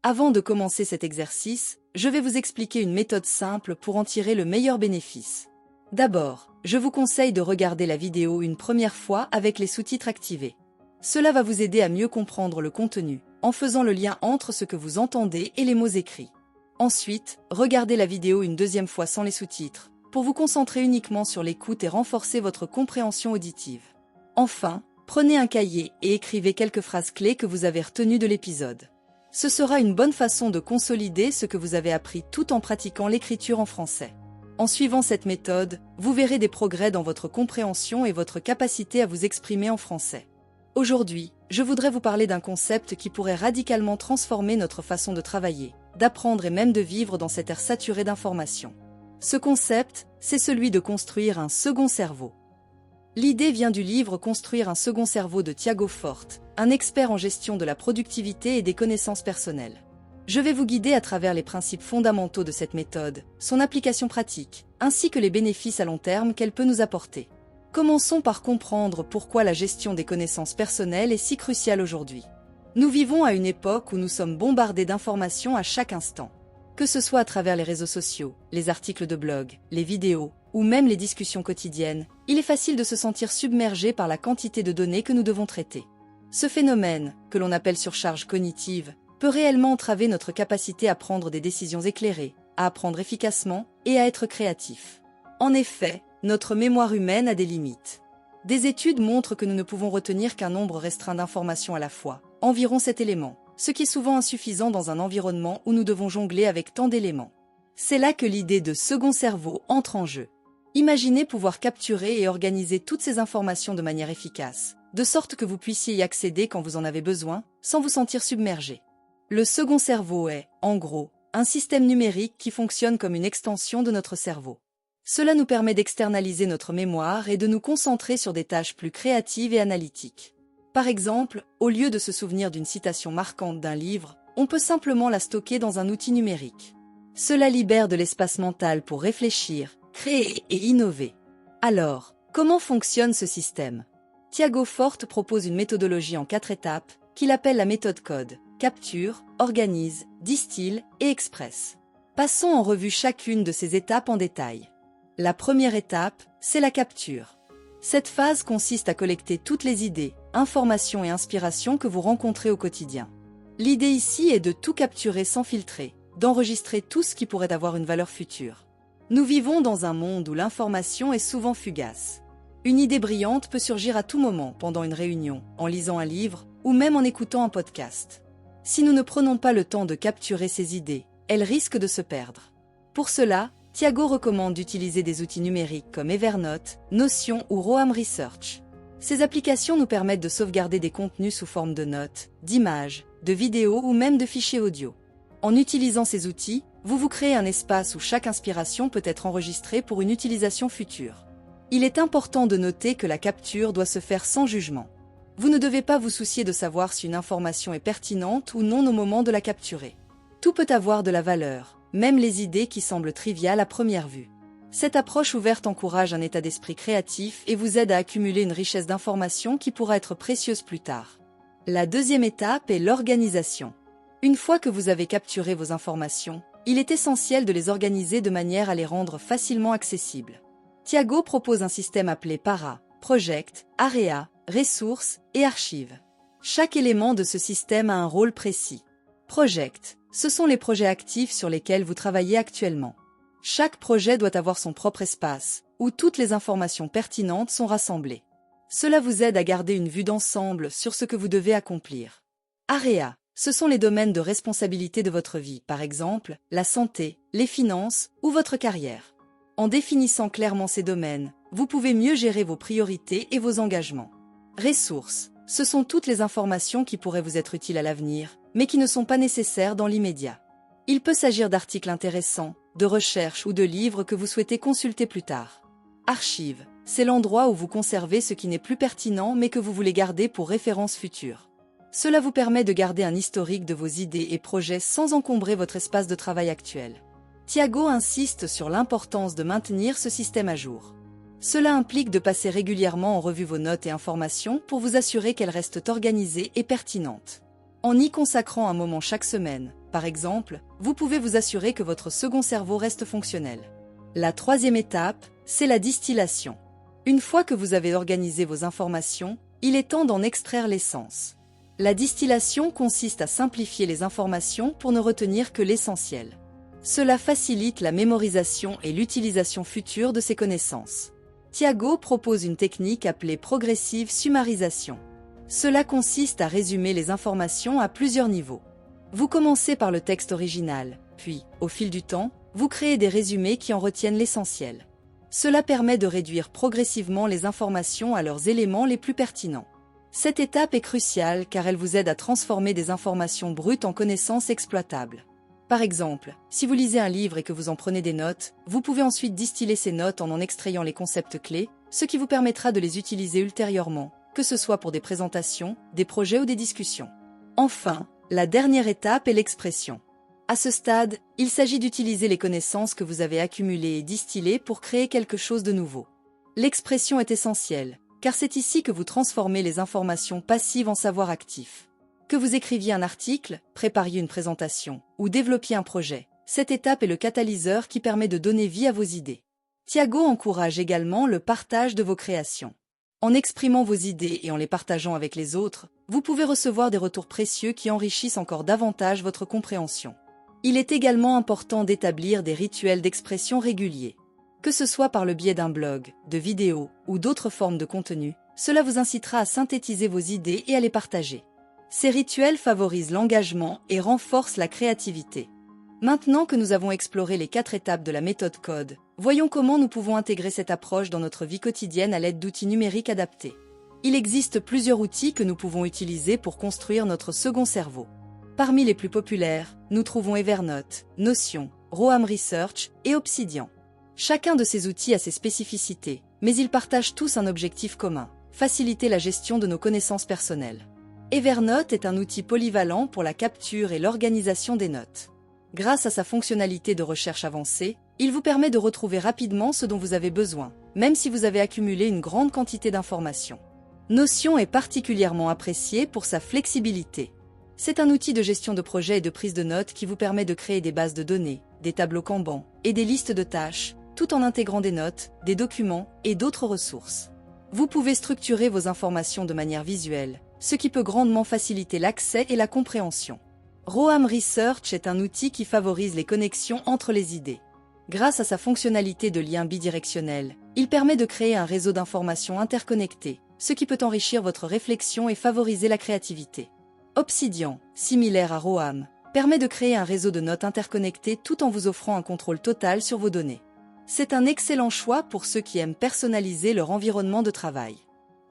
Avant de commencer cet exercice, je vais vous expliquer une méthode simple pour en tirer le meilleur bénéfice. D'abord, je vous conseille de regarder la vidéo une première fois avec les sous-titres activés. Cela va vous aider à mieux comprendre le contenu, en faisant le lien entre ce que vous entendez et les mots écrits. Ensuite, regardez la vidéo une deuxième fois sans les sous-titres, pour vous concentrer uniquement sur l'écoute et renforcer votre compréhension auditive. Enfin, prenez un cahier et écrivez quelques phrases clés que vous avez retenues de l'épisode. Ce sera une bonne façon de consolider ce que vous avez appris tout en pratiquant l'écriture en français. En suivant cette méthode, vous verrez des progrès dans votre compréhension et votre capacité à vous exprimer en français. Aujourd'hui, je voudrais vous parler d'un concept qui pourrait radicalement transformer notre façon de travailler, d'apprendre et même de vivre dans cette ère saturée d'informations. Ce concept, c'est celui de construire un second cerveau. L'idée vient du livre Construire un second cerveau de Tiago Forte, un expert en gestion de la productivité et des connaissances personnelles. Je vais vous guider à travers les principes fondamentaux de cette méthode, son application pratique, ainsi que les bénéfices à long terme qu'elle peut nous apporter. Commençons par comprendre pourquoi la gestion des connaissances personnelles est si cruciale aujourd'hui. Nous vivons à une époque où nous sommes bombardés d'informations à chaque instant. Que ce soit à travers les réseaux sociaux, les articles de blog, les vidéos, ou même les discussions quotidiennes, il est facile de se sentir submergé par la quantité de données que nous devons traiter. Ce phénomène, que l'on appelle surcharge cognitive, peut réellement entraver notre capacité à prendre des décisions éclairées, à apprendre efficacement et à être créatif. En effet, notre mémoire humaine a des limites. Des études montrent que nous ne pouvons retenir qu'un nombre restreint d'informations à la fois, environ 7 éléments, ce qui est souvent insuffisant dans un environnement où nous devons jongler avec tant d'éléments. C'est là que l'idée de second cerveau entre en jeu. Imaginez pouvoir capturer et organiser toutes ces informations de manière efficace, de sorte que vous puissiez y accéder quand vous en avez besoin, sans vous sentir submergé. Le second cerveau est, en gros, un système numérique qui fonctionne comme une extension de notre cerveau. Cela nous permet d'externaliser notre mémoire et de nous concentrer sur des tâches plus créatives et analytiques. Par exemple, au lieu de se souvenir d'une citation marquante d'un livre, on peut simplement la stocker dans un outil numérique. Cela libère de l'espace mental pour réfléchir, créer et innover. Alors, comment fonctionne ce système? Tiago Forte propose une méthodologie en 4 étapes qu'il appelle la méthode CODE: capture, organise, distille et expresse. Passons en revue chacune de ces étapes en détail. La première étape, c'est la capture. Cette phase consiste à collecter toutes les idées, informations et inspirations que vous rencontrez au quotidien. L'idée ici est de tout capturer sans filtrer, d'enregistrer tout ce qui pourrait avoir une valeur future. Nous vivons dans un monde où l'information est souvent fugace. Une idée brillante peut surgir à tout moment pendant une réunion, en lisant un livre ou même en écoutant un podcast. Si nous ne prenons pas le temps de capturer ces idées, elles risquent de se perdre. Pour cela, Tiago recommande d'utiliser des outils numériques comme Evernote, Notion ou Roam Research. Ces applications nous permettent de sauvegarder des contenus sous forme de notes, d'images, de vidéos ou même de fichiers audio. En utilisant ces outils, vous créez un espace où chaque inspiration peut être enregistrée pour une utilisation future. Il est important de noter que la capture doit se faire sans jugement. Vous ne devez pas vous soucier de savoir si une information est pertinente ou non au moment de la capturer. Tout peut avoir de la valeur, même les idées qui semblent triviales à première vue. Cette approche ouverte encourage un état d'esprit créatif et vous aide à accumuler une richesse d'informations qui pourra être précieuse plus tard. La deuxième étape est l'organisation. Une fois que vous avez capturé vos informations, il est essentiel de les organiser de manière à les rendre facilement accessibles. Tiago propose un système appelé PARA, Project, Area, Ressources et Archives. Chaque élément de ce système a un rôle précis. Project, ce sont les projets actifs sur lesquels vous travaillez actuellement. Chaque projet doit avoir son propre espace, où toutes les informations pertinentes sont rassemblées. Cela vous aide à garder une vue d'ensemble sur ce que vous devez accomplir. Area, ce sont les domaines de responsabilité de votre vie, par exemple, la santé, les finances ou votre carrière. En définissant clairement ces domaines, vous pouvez mieux gérer vos priorités et vos engagements. Ressources, ce sont toutes les informations qui pourraient vous être utiles à l'avenir, mais qui ne sont pas nécessaires dans l'immédiat. Il peut s'agir d'articles intéressants, de recherches ou de livres que vous souhaitez consulter plus tard. Archives, c'est l'endroit où vous conservez ce qui n'est plus pertinent mais que vous voulez garder pour référence future. Cela vous permet de garder un historique de vos idées et projets sans encombrer votre espace de travail actuel. Tiago insiste sur l'importance de maintenir ce système à jour. Cela implique de passer régulièrement en revue vos notes et informations pour vous assurer qu'elles restent organisées et pertinentes. En y consacrant un moment chaque semaine, Par exemple, vous pouvez vous assurer que votre second cerveau reste fonctionnel. La troisième étape, c'est la distillation. Une fois que vous avez organisé vos informations, il est temps d'en extraire l'essence. La distillation consiste à simplifier les informations pour ne retenir que l'essentiel. Cela facilite la mémorisation et l'utilisation future de ces connaissances. Thiago propose une technique appelée progressive summarisation. Cela consiste à résumer les informations à plusieurs niveaux. Vous commencez par le texte original, puis, au fil du temps, vous créez des résumés qui en retiennent l'essentiel. Cela permet de réduire progressivement les informations à leurs éléments les plus pertinents. Cette étape est cruciale car elle vous aide à transformer des informations brutes en connaissances exploitables. Par exemple, si vous lisez un livre et que vous en prenez des notes, vous pouvez ensuite distiller ces notes en extrayant les concepts clés, ce qui vous permettra de les utiliser ultérieurement, que ce soit pour des présentations, des projets ou des discussions. Enfin, la dernière étape est l'expression. À ce stade, il s'agit d'utiliser les connaissances que vous avez accumulées et distillées pour créer quelque chose de nouveau. L'expression est essentielle, car c'est ici que vous transformez les informations passives en savoir actif. Que vous écriviez un article, prépariez une présentation ou développiez un projet, cette étape est le catalyseur qui permet de donner vie à vos idées. Thiago encourage également le partage de vos créations. En exprimant vos idées et en les partageant avec les autres, vous pouvez recevoir des retours précieux qui enrichissent encore davantage votre compréhension. Il est également important d'établir des rituels d'expression réguliers. Que ce soit par le biais d'un blog, de vidéos ou d'autres formes de contenu, cela vous incitera à synthétiser vos idées et à les partager. Ces rituels favorisent l'engagement et renforcent la créativité. Maintenant que nous avons exploré les 4 étapes de la méthode CODE, voyons comment nous pouvons intégrer cette approche dans notre vie quotidienne à l'aide d'outils numériques adaptés. Il existe plusieurs outils que nous pouvons utiliser pour construire notre second cerveau. Parmi les plus populaires, nous trouvons Evernote, Notion, Roam Research et Obsidian. Chacun de ces outils a ses spécificités, mais ils partagent tous un objectif commun, faciliter la gestion de nos connaissances personnelles. Evernote est un outil polyvalent pour la capture et l'organisation des notes. Grâce à sa fonctionnalité de recherche avancée, il vous permet de retrouver rapidement ce dont vous avez besoin, même si vous avez accumulé une grande quantité d'informations. Notion est particulièrement apprécié pour sa flexibilité. C'est un outil de gestion de projet et de prise de notes qui vous permet de créer des bases de données, des tableaux Kanban et des listes de tâches, tout en intégrant des notes, des documents et d'autres ressources. Vous pouvez structurer vos informations de manière visuelle, ce qui peut grandement faciliter l'accès et la compréhension. Roam Research est un outil qui favorise les connexions entre les idées. Grâce à sa fonctionnalité de lien bidirectionnel, il permet de créer un réseau d'informations interconnectées, ce qui peut enrichir votre réflexion et favoriser la créativité. Obsidian, similaire à Roam, permet de créer un réseau de notes interconnectées tout en vous offrant un contrôle total sur vos données. C'est un excellent choix pour ceux qui aiment personnaliser leur environnement de travail.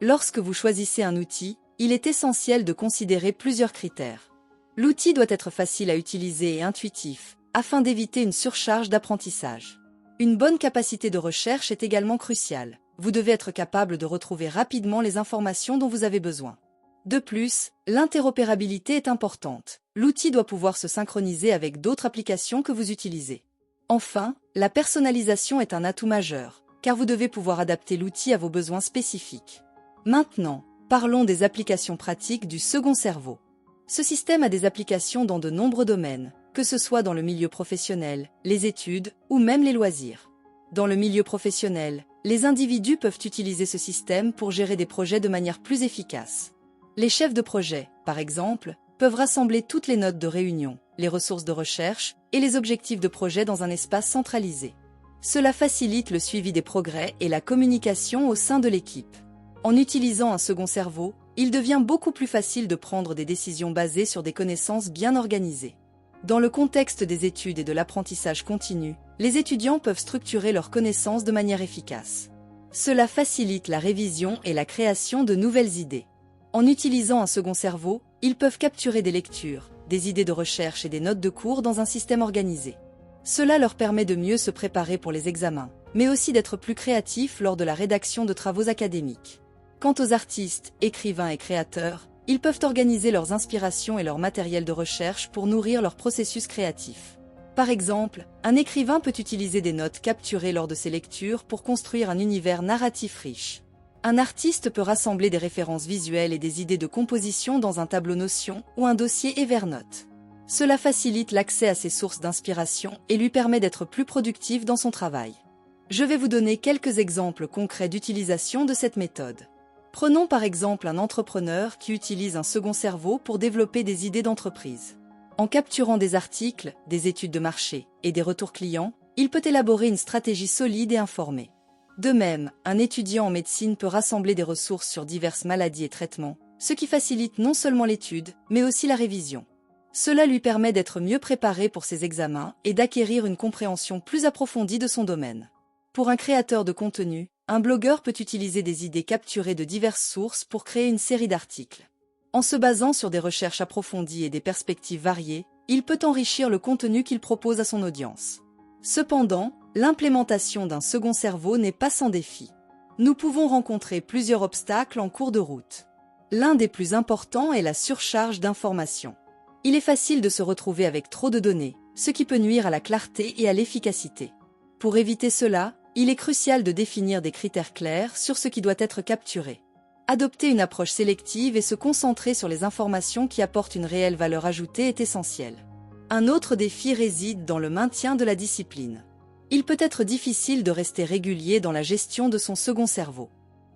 Lorsque vous choisissez un outil, il est essentiel de considérer plusieurs critères. L'outil doit être facile à utiliser et intuitif, afin d'éviter une surcharge d'apprentissage. Une bonne capacité de recherche est également cruciale. Vous devez être capable de retrouver rapidement les informations dont vous avez besoin. De plus, l'interopérabilité est importante. L'outil doit pouvoir se synchroniser avec d'autres applications que vous utilisez. Enfin, la personnalisation est un atout majeur, car vous devez pouvoir adapter l'outil à vos besoins spécifiques. Maintenant, parlons des applications pratiques du second cerveau. Ce système a des applications dans de nombreux domaines, que ce soit dans le milieu professionnel, les études ou même les loisirs. Dans le milieu professionnel, les individus peuvent utiliser ce système pour gérer des projets de manière plus efficace. Les chefs de projet, par exemple, peuvent rassembler toutes les notes de réunion, les ressources de recherche et les objectifs de projet dans un espace centralisé. Cela facilite le suivi des progrès et la communication au sein de l'équipe. En utilisant un second cerveau, il devient beaucoup plus facile de prendre des décisions basées sur des connaissances bien organisées. Dans le contexte des études et de l'apprentissage continu, les étudiants peuvent structurer leurs connaissances de manière efficace. Cela facilite la révision et la création de nouvelles idées. En utilisant un second cerveau, ils peuvent capturer des lectures, des idées de recherche et des notes de cours dans un système organisé. Cela leur permet de mieux se préparer pour les examens, mais aussi d'être plus créatifs lors de la rédaction de travaux académiques. Quant aux artistes, écrivains et créateurs, ils peuvent organiser leurs inspirations et leur matériel de recherche pour nourrir leur processus créatif. Par exemple, un écrivain peut utiliser des notes capturées lors de ses lectures pour construire un univers narratif riche. Un artiste peut rassembler des références visuelles et des idées de composition dans un tableau Notion ou un dossier Evernote. Cela facilite l'accès à ses sources d'inspiration et lui permet d'être plus productif dans son travail. Je vais vous donner quelques exemples concrets d'utilisation de cette méthode. Prenons par exemple un entrepreneur qui utilise un second cerveau pour développer des idées d'entreprise. En capturant des articles, des études de marché et des retours clients, il peut élaborer une stratégie solide et informée. De même, un étudiant en médecine peut rassembler des ressources sur diverses maladies et traitements, ce qui facilite non seulement l'étude, mais aussi la révision. Cela lui permet d'être mieux préparé pour ses examens et d'acquérir une compréhension plus approfondie de son domaine. Pour un créateur de contenu, un blogueur peut utiliser des idées capturées de diverses sources pour créer une série d'articles. En se basant sur des recherches approfondies et des perspectives variées, il peut enrichir le contenu qu'il propose à son audience. Cependant, l'implémentation d'un second cerveau n'est pas sans défi. Nous pouvons rencontrer plusieurs obstacles en cours de route. L'un des plus importants est la surcharge d'informations. Il est facile de se retrouver avec trop de données, ce qui peut nuire à la clarté et à l'efficacité. Pour éviter cela, il est crucial de définir des critères clairs sur ce qui doit être capturé. Adopter une approche sélective et se concentrer sur les informations qui apportent une réelle valeur ajoutée est essentiel. Un autre défi réside dans le maintien de la discipline. Il peut être difficile de rester régulier dans la gestion de son second cerveau.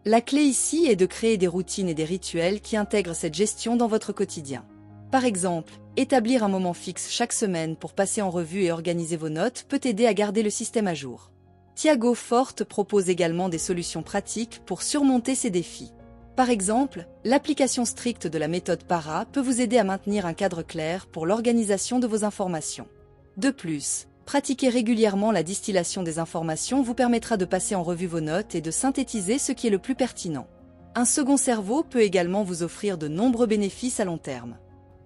La clé ici est de créer des routines et des rituels qui intègrent cette gestion dans votre quotidien. Par exemple, établir un moment fixe chaque semaine pour passer en revue et organiser vos notes peut aider à garder le système à jour. Tiago Forte propose également des solutions pratiques pour surmonter ces défis. Par exemple, l'application stricte de la méthode PARA peut vous aider à maintenir un cadre clair pour l'organisation de vos informations. De plus, pratiquer régulièrement la distillation des informations vous permettra de passer en revue vos notes et de synthétiser ce qui est le plus pertinent. Un second cerveau peut également vous offrir de nombreux bénéfices à long terme.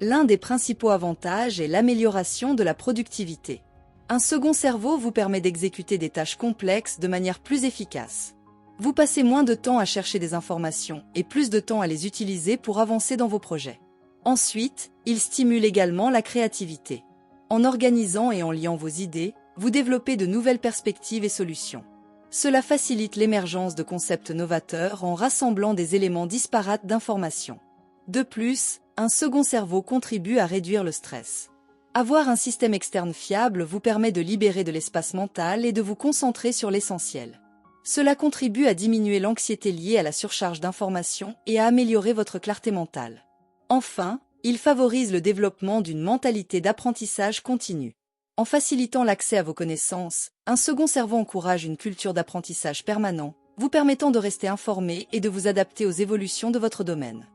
L'un des principaux avantages est l'amélioration de la productivité. Un second cerveau vous permet d'exécuter des tâches complexes de manière plus efficace. Vous passez moins de temps à chercher des informations et plus de temps à les utiliser pour avancer dans vos projets. Ensuite, il stimule également la créativité. En organisant et en liant vos idées, vous développez de nouvelles perspectives et solutions. Cela facilite l'émergence de concepts novateurs en rassemblant des éléments disparates d'informations. De plus, un second cerveau contribue à réduire le stress. Avoir un système externe fiable vous permet de libérer de l'espace mental et de vous concentrer sur l'essentiel. Cela contribue à diminuer l'anxiété liée à la surcharge d'informations et à améliorer votre clarté mentale. Enfin, il favorise le développement d'une mentalité d'apprentissage continu. En facilitant l'accès à vos connaissances, un second cerveau encourage une culture d'apprentissage permanent, vous permettant de rester informé et de vous adapter aux évolutions de votre domaine.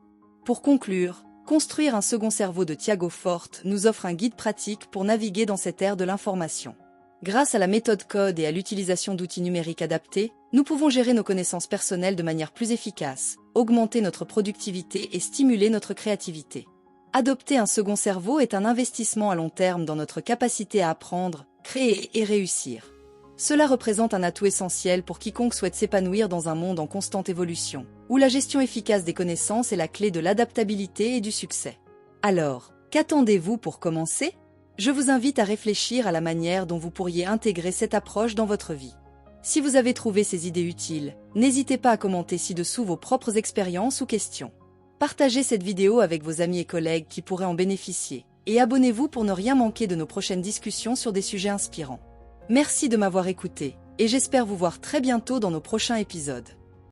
Pour conclure, Construire un second cerveau de Tiago Forte nous offre un guide pratique pour naviguer dans cette ère de l'information. Grâce à la méthode code et à l'utilisation d'outils numériques adaptés, nous pouvons gérer nos connaissances personnelles de manière plus efficace, augmenter notre productivité et stimuler notre créativité. Adopter un second cerveau est un investissement à long terme dans notre capacité à apprendre, créer et réussir. Cela représente un atout essentiel pour quiconque souhaite s'épanouir dans un monde en constante évolution, où la gestion efficace des connaissances est la clé de l'adaptabilité et du succès. Alors, qu'attendez-vous pour commencer ? Je vous invite à réfléchir à la manière dont vous pourriez intégrer cette approche dans votre vie. Si vous avez trouvé ces idées utiles, n'hésitez pas à commenter ci-dessous vos propres expériences ou questions. Partagez cette vidéo avec vos amis et collègues qui pourraient en bénéficier, et abonnez-vous pour ne rien manquer de nos prochaines discussions sur des sujets inspirants. Merci de m'avoir écouté, et j'espère vous voir très bientôt dans nos prochains épisodes.